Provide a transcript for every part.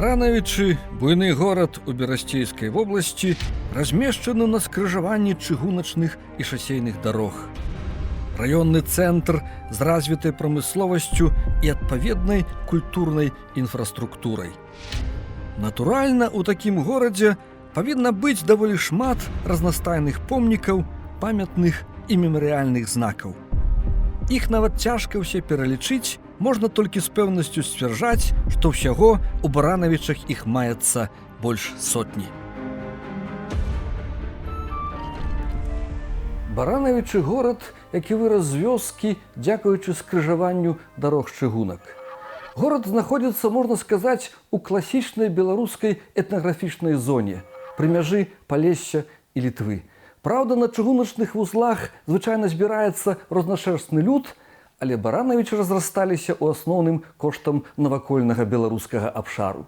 Баранавічы, буйны горад у Берасцейскай вобласці, размешчаны на скрыжаванні чыгуначных і шасейных дарог. Раённы цэнтр з развітай прамысловасцю і адпаведнай культурнай інфраструктурай. Натуральна, у такім горадзе павінна быць даволі шмат разнастайных помнікаў, памятных і мемарыяльных знакаў. Іх нават цяжка ўсе пералічыць, можна толькі з пэўнасцю сцвярджаць, што ўсяго ў Баранавічах іх маецца больш сотні. Баранавічы горад, які вырас з вёскі, дзякуючы скрыжаванню дарог чыгунак. Горад знаходзіцца, можна сказаць, у класічнай беларускай этнаграфічнай зоне, пры мяжы Палесся і Літвы. Праўда, на чыгуначных вузлах звычайна збіраецца рознашэрстны люд, але Баранавічы разрасталіся ў асноўным коштам навакольнага беларускага абшару.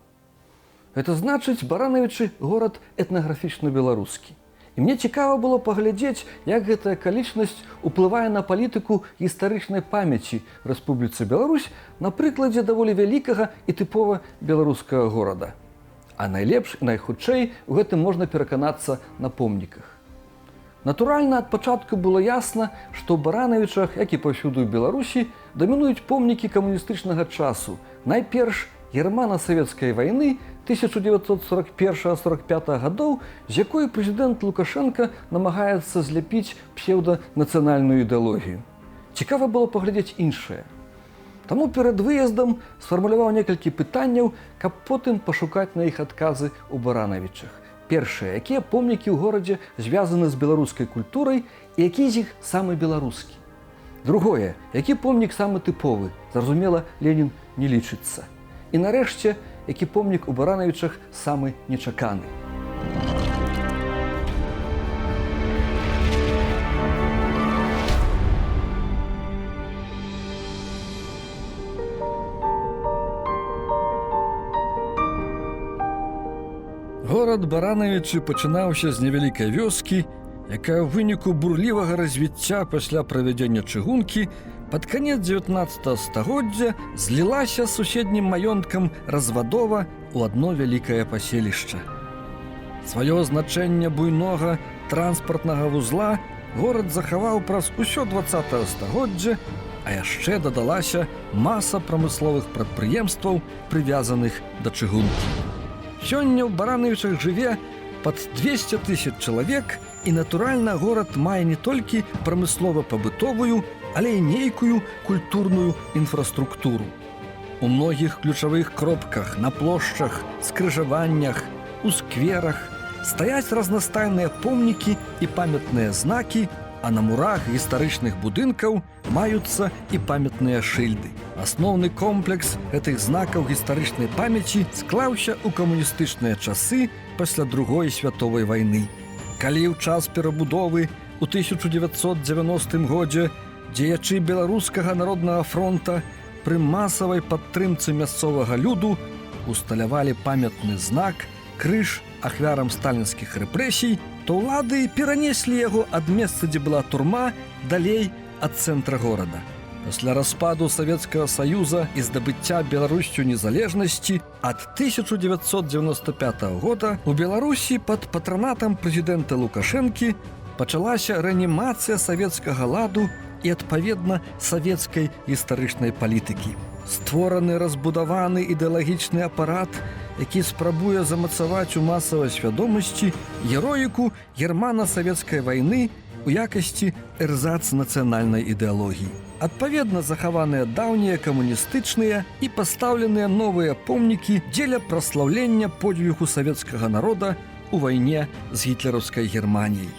Гэта значыць, Баранавічы горад этнаграфічна-беларускі. І мне цікава было паглядзець, як гэтая акалічнасць уплывае на палітыку гістарычнай памяці Рэспубліцы Беларусь на прыкладзе даволі вялікага і тыпова беларускага горада. А найлепш і найхутчэй у гэтым можна пераканацца на помніках. Натуральна, ад пачатку было ясна, што ў Баранавічах, як і паўсюду ў Беларусі, дамінуюць помнікі камуністычнага часу. Найперш германа-савецкай вайны 1941-45 гадоў, з якой прэзідэнт Лукашенка намагаецца зляпіць псеўданацыянальную ідэалогію. Цікава было паглядзець іншае. Таму перад выездам сфармуляваў некалькі пытанняў, каб потым пашукаць на іх адказы ў Баранавічах. Першае, якія помнікі ў горадзе звязаны з беларускай культурай і які з іх самы беларускі. Другое, які помнік самы тыповы, зразумела, Ленін не лічыцца. І нарэшце, які помнік у Баранавічах самы нечаканы. Горад Баранавічы пачынаўся з невялікай вёскі, якая ў выніку бурлівага развіцця пасля правядзення чыгункі пад канец 19 стагоддзя злілася з суседнім маёнткам Развадова ў адно вялікае паселішча. Сваё значэнне буйнога транспартнага вузла горад захаваў праз усё 20 стагоддзя, а яшчэ дадалася маса прамысловых прадпрыемстваў, прывязаных да чыгункі. Сёння ў Баранавічах жыве пад 200 000 чалавек, і, натуральна, горад мае не толькі прамыслова-пабытовую, але і нейкую культурную інфраструктуру. У многіх ключавых кропках, на плошчах, скрыжаваннях, у скверах стаяць разнастайныя помнікі і памятныя знакі, а на мурах гістарычных будынкаў маюцца і памятныя шыльды. Асноўны комплекс гэтых знакаў гістарычнай памяці склаўся ў камуністычныя часы пасля Другой святовай вайны. Калі ў час перабудовы ў 1990 годзе дзеячы Беларускага народнага фронта пры масавай падтрымцы мясцовага люду усталявалі памятны знак, крыж ахвярам сталінскіх рэпрэсій, то ўлады перанеслі яго ад месца, дзе была турма, далей ад цэнтра горада. Пасля распаду Савецкага Саюза і здабыцця Беларусю незалежнасці ад 1995 года у Беларусі пад патранатам прэзідэнта Лукашэнкі пачалася рэанімацыя савецкага ладу і, адпаведна, савецкай гістарычнай палітыкі. Створаны разбудаваны ідэалагічны апарат, які спрабуе замацаваць у масавай свядомасці героіку германа-савецкай вайны у якасці эрзац нацыянальнай ідэалогіі. Адпаведна, захаваныя даўнія камуністычныя і пастаўленыя новыя помнікі дзеля праслаўлення подвігу савецкага народа ў вайне з гітлераўскай Германіяй.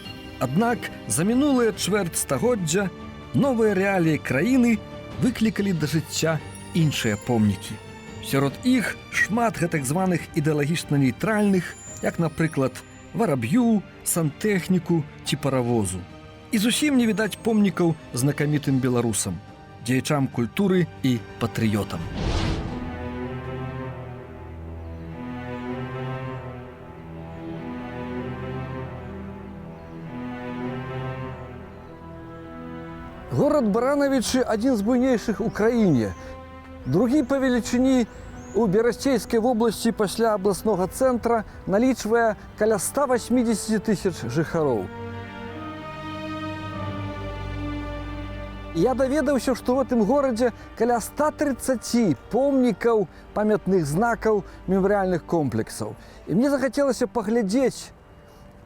Аднак за мінулыя чвэрць стагоддзя новыя рэаліі краіны выклікалі да жыцця іншыя помнікі. Сярод іх шмат гэтак званых ідэалагічна-нейтральных, як, напрыклад, вараб'ю, сантэхніку ці паравозу. І зусім не відаць помнікаў знакамітым беларусам, дзеячам культуры і патрыётам. Горад Баранавічы адзін з буйнейшых у краіне. Другі па велічыні у Берасцейскай вобласці пасля абласнога цэнтра налічвае каля 180 тысяч жыхароў. Я даведаўся, што ў гэтым горадзе каля 130 помнікаў, памятных знакаў, мемарыяльных комплексаў. І мне захацелася паглядзець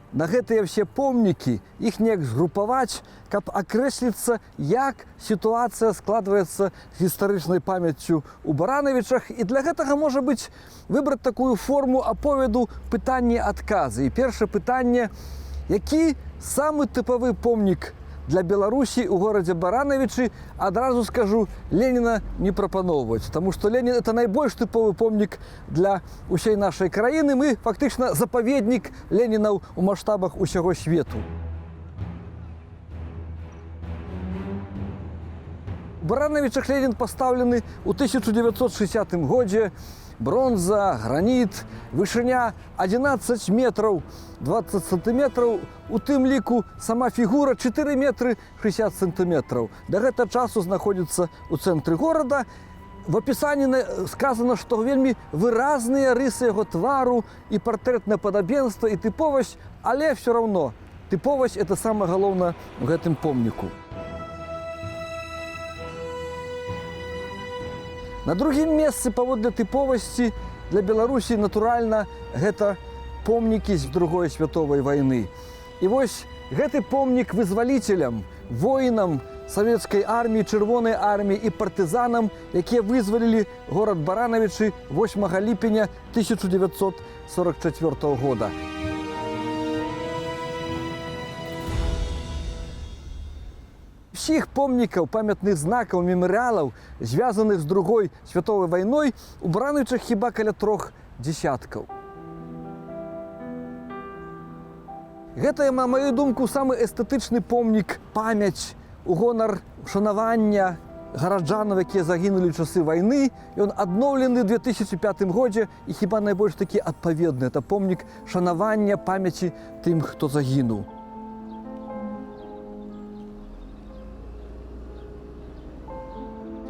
на гэтыя ўсе помнікі, іх неяк згрупаваць, каб акрэсліцца, як сітуацыя складваецца з гістарычнай памяццю ў Баранавічах. І для гэтага, можа быць, выбраць такую форму аповеду пытанне-адказы. І першае пытанне: які самы тыпавы помнік для Беларусі ў горадзе Баранавічы? Адразу скажу, Леніна не прапаноўваць, таму што Ленін – это найбольш тыповы помнік для ўсей нашай краіны. Мы фактычна запаведнік Ленінаў у маштабах усяго свету. У Баранавічах Ленін пастаўлены ў 1960 годзе. Бронза, граніт, вышыня 11 метраў 20 сантыметраў, у тым ліку сама фігура 4 метры 60 сантыметраў. Да гэтага часу знаходзіцца ў цэнтры горада. В апісанні сказана, што вельмі выразныя рысы яго твару і партрэтнае падабенства, і тыповасць, але ўсё роўно тыповасць – это самае галоўнае ў гэтым помніку. На другім месцы паводле тыповасці для Беларусі, натуральна, гэта помнікі з Другой святовай вайны. І вось гэты помнік вызваліцелям, воінам савецкай арміі, чырвонай арміі і партызанам, якія вызвалілі горад Баранавічы 8 ліпеня 1944 года. Всіх помнікаў, памятных знакаў, мемарыялаў, звязаных з Другой святовай вайной, у Баранавічах хіба каля 3 десяткаў. Гэта, на маю думку, самы эстэтычны помнік, памяць у гонар шанавання гараджанаў, якія загінулі ў часы вайны. Ён адноўлены ў 2005 годзе і хіба найбольш такі адпаведны. Это помнік шанавання памяці тым, хто загінуў.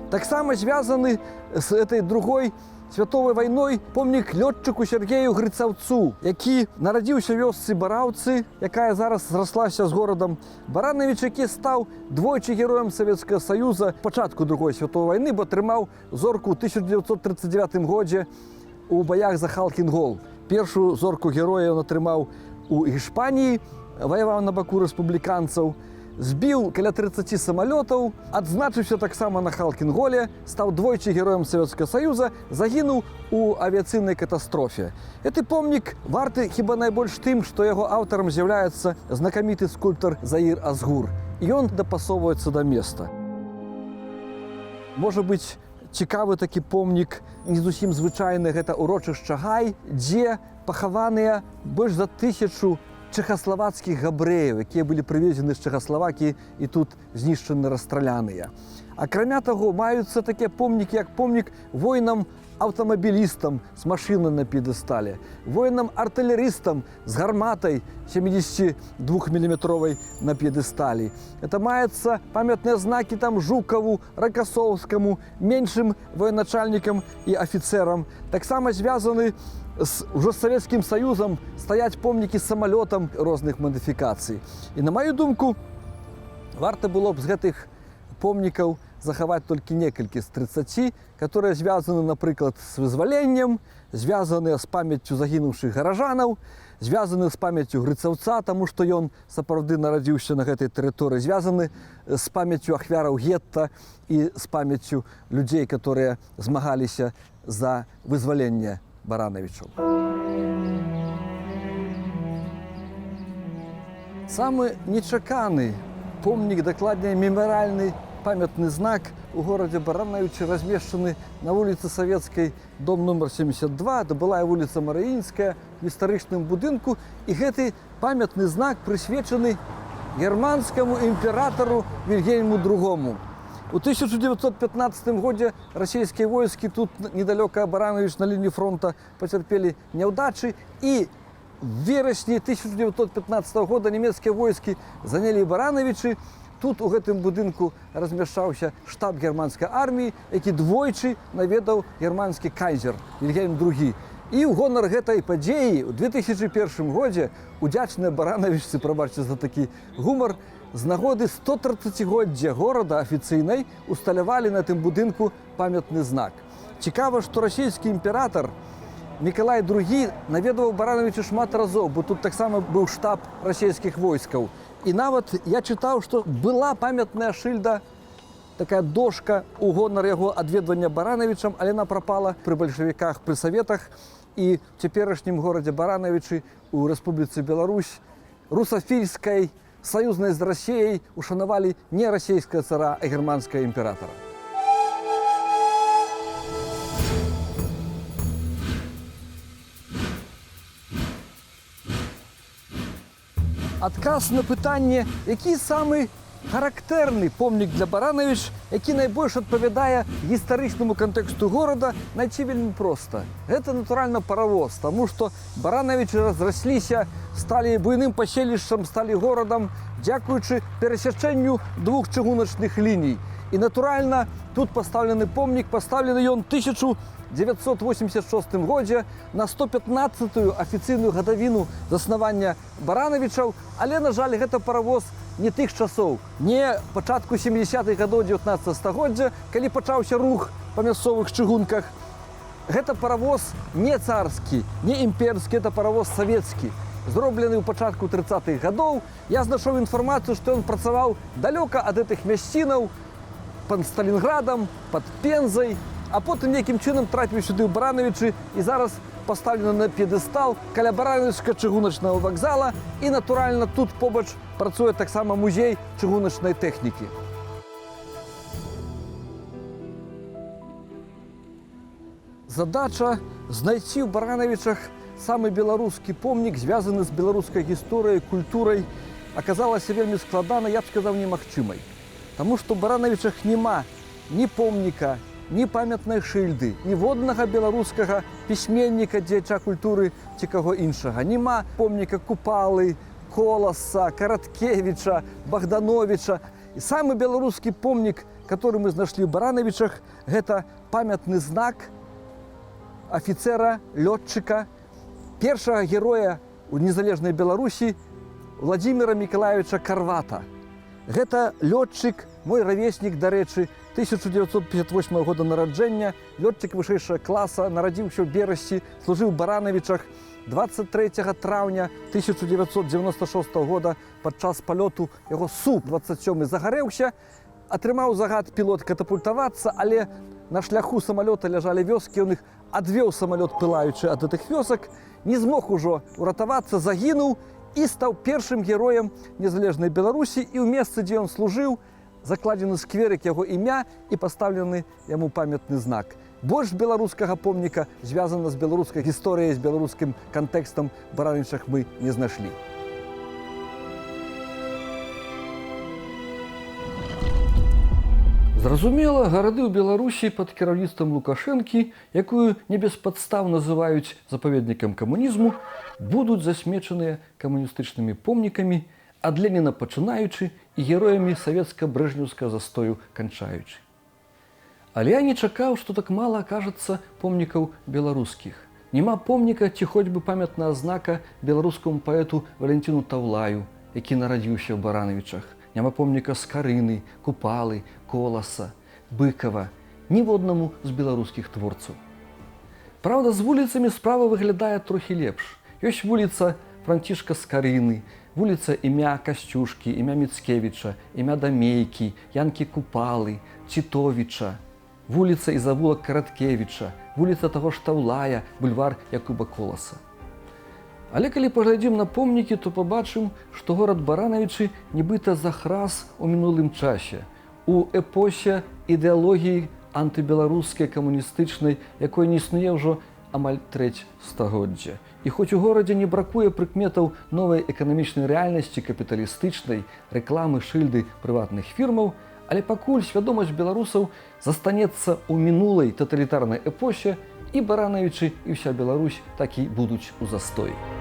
Таксама звязаны з этой Другой святовай вайной помнік лётчыку Сергею Грыцаўцу, які нарадзіўся ў вёсцы Бараўцы, якая зараз зраслася з горадам Баранавіч, які стаў двойчы героем Савецкага Саюза пачатку Другой святовай вайны, бо атрымаў зорку ў 1939 годзе у баях за Халкін-Гол. Першую зорку героя ён атрымаў у Іспаніі, ваяваў на баку рэспубліканцаў, збіў каля 30 самалётаў, адзначыўся таксама на Халкін-Голе, стаў двойчы героем Савецкага Саюза, загінуў у авіяцыйнай катастрофе. Гэты помнік варты хіба найбольш тым, што яго аўтарам з'яўляецца знакаміты скульптар Заір Азгур. І ён дапасоўваецца да места. Можа быць, цікавы такі помнік, не зусім звычайны, гэта урочышча Гай, дзе пахаваныя больш за 1000 чэхаславацкіх габрэяў, якія былі прывезены з Чэхаславакіі і тут знішчаны, расстраляныя. Акрамя таго, маюцца такія помнікі, як помнік воінам-аўтамабілістам з машынай на п'едэстале, воінам-артылерыстам з гарматай 72-міліметровай на п'едэсталі. Это маецца памятныя знакі там Жукаву, Ракасоўскаму, меншым военачальнікам і афіцэрам. Таксама звязаны ўжо з Савецкім Саюзам стаяць помнікі з самалётам розных мадыфікацый. І на маю думку, варта было б з гэтых помнікаў захаваць толькі некалькі з 30, которые звязаны, напрыклад, з вызваленнем, звязаныя з памяццю загінуўшых гаражанаў, звязаны з памяццю Грыцаўца, таму што ён сапраўды нарадзіўся на гэтай тэрыторыі, звязаны з памяццю ахвяраў гетта і з памяццю людзей, которые змагаліся за вызваленне Баранавічаў. Самы нечаканы помнік, дакладней мемарыяльны памятны знак у горадзе Баранавічы размешчаны на вуліцы Савецкай, дом нумар 72, это была вуліца Марыінская, в гістарычным будынку. І гэты памятны знак прысвечаны германскаму імператару Вільгельму II. У 1915 годзе расійскія войскі тут недалёка Баранавіч на лініі фронта пацярпелі няўдачы, і в верасні 1915 года нямецкія войскі занялі Баранавічы. тут у гэтым будынку размяшчаўся штаб германскай арміі, які двойчы наведаў германскі кайзер Вільгельм II. І ў гонар гэтай падзеі ў 2001 годзе удзячныя баранавічцы, прабачце за такі гумар, з нагоды 130-годдзя горада афіцыйнай усталявалі на тым будынку памятны знак. Цікава, што расійскі імператар Мікалай II наведаваў Баранавіча шмат разоў, бо тут таксама быў штаб расійскіх войскаў. І нават я чытаў, што была памятная шыльда, такая дошка у гонар яго адведвання Баранавічам, але яна прапала пры бальшавіках, пры саветах. І ў цяперашнім горадзе Баранавічы у Рэспубліцы Беларусь русафільскай, саюзнай з Расіяй ушанавалі не расійскага цара, а германскага імператара. Адказ на пытанне, які самы характэрны помнік для Баранавіч, які найбольш адпавядае гістарычнаму кантэксту горада, найти вельмі проста. Гэта, натуральна, паравоз, таму што Баранавічы разрасліся, сталі буйным паселішчам, сталі горадам, дзякуючы перасячэнню двух чыгуначных ліній. І, натуральна, тут пастаўлены помнік, пастаўлены ён 1986 годзе на 115-ю афіцыйную гадавіну заснавання Баранавічаў, але, на жаль, гэта паравоз не тых часоў, не пачатку 70-х гадоў 19 стагоддзя, калі пачаўся рух па мясцовых чыгунках. Гэта паравоз не царскі, не імперскі, это паравоз савецкі, зроблены ў пачатку 30-х гадоў. Я знайшоў інфармацыю, што ён працаваў далёка ад гэтых мясцінаў, пад Сталінградам, пад Пензай, а потым нейкім чынам трапіў сюды ў Баранавічы і зараз пастаўлены на п'едэстал каля Баранавічскага чыгуначнага вакзала. І, натуральна, тут побач працуе таксама музей чыгуначнай тэхнікі. Задача знайсці ў Баранавічах самы беларускі помнік, звязаны з беларускай гісторыяй, культурай, аказалася вельмі складана, я б сказаў, немагчымай. Таму што ў Баранавічах няма ні помніка, ні памятнай шыльды, ніводнага беларускага пісьменніка, дзеяча культуры ці каго іншага. Няма помніка Купалы, Коласа, Караткевіча, Богдановича. І самы беларускі помнік, который мы знайшлі ў Баранавічах, гэта памятны знак афіцера, лётчыка, першага героя ў незалежнай Беларусі Владзіміра Мікалаевіча Карвата. Гэта лётчык, мой равеснік, дарэчы, 1958 года нараджэння, лётчык вышэйшага класа, нарадзіўся ў Берасці, служыў у Баранавічах. 23 траўня 1996 года падчас палёту яго Су-27 загарэўся, атрымаў загад пілот катапультавацца, але на шляху самалёта ляжалі вёскі, ён іх адвёў самалёт пылаючы ад гэтых вёсак, не змог ужо уратавацца, загінуў і стаў першым героем незалежнай Беларусі. І ў месцы, дзе ён служыў, закладзены скверык яго імя і пастаўлены яму памятны знак. Больш беларускага помніка, звязана з беларускай гісторыяй, з беларускім кантэкстам в Баранавічах мы не знайшлі. Зразумела, гарады ў Беларусі пад кіраўніцтвам Лукашэнкі, якую не беспадстаў называюць запаведнікам камунізму, будуць засмечаныя камуністычнымі помнікамі, ад Леніна пачынаючы і героямі савецка-брэжнеўскага застою канчаючы. Але я не чакаў, што так мала акажацца помнікаў беларускіх. Няма помніка ці хоць бы памятнага знака беларускаму паэту Валентину Таўлаю, які нарадзіўся ў Баранавічах. Няма помніка Скарыны, Купалы, Коласа, Быкава, ніводнаму з беларускіх творцаў. Праўда, з вуліцамі справа выглядае трохі лепш. Ёсць вуліца Францішка Скарыны, вуліца імя Касцюшкі, імя Міцкевіча, імя Дамейкі, Янкі Купалы, Цітовіча, вуліца і завулак Караткевіча, вуліца таго ж Таўлая, бульвар Якуба Коласа. Але калі паглядзім на помнікі, то пабачым, што горад Баранавічы нібыта захрас у мінулым часе, у эпосе ідэалогіі антыбеларускай камуністычнай, якой не існуе ўжо амаль трэць стагоддзя. І хоць у горадзе не бракуе прыкметаў новай эканамічнай рэальнасці, капіталістычнай, рэкламы, шыльды прыватных фірмаў, але пакуль свядомасць беларусаў застанецца ў мінулай таталітарнай эпосе, і Баранавічы, і ўся Беларусь так і будуць у застоі.